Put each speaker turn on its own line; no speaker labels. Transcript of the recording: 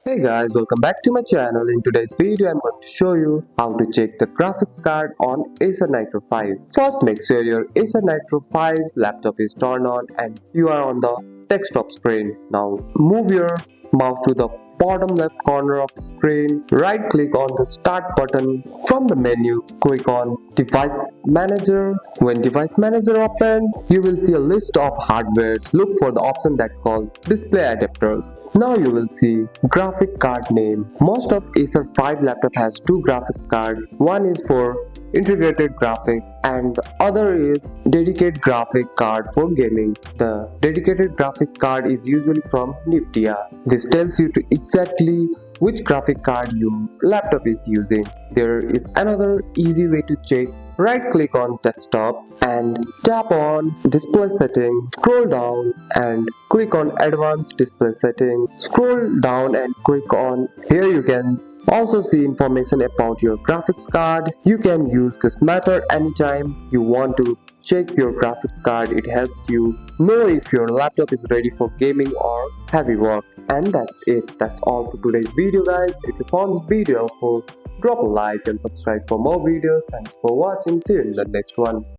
Hey guys, welcome back to my channel. In today's video, I'm going to show you how to check the graphics card on Acer Nitro 5. First, make sure your Acer Nitro 5 laptop is turned on and you are on the desktop screen. Now, move your mouse to the bottom left corner of the screen, right click on the start button. From the menu, click on device manager. When device manager opens, you will see a list of hardwares. Look for the option that calls display adapters. Now you will see graphic card name. Most of Acer 5 laptop has two graphics cards. One is for integrated graphic and the other is dedicated graphic card for gaming. The dedicated graphic card is usually from NVIDIA. This tells you to exactly which graphic card your laptop is using. There is another easy way to check. Right click on desktop and tap on display setting, scroll down and click on advanced display setting, scroll down and click on here. You can also see information about your graphics card. You can use this method anytime you want to check your graphics card. It helps you know if your laptop is ready for gaming or heavy work. And that's it. That's all for today's video, guys. If you found this video helpful, drop a like and subscribe for more videos. Thanks for watching. See you in the next one.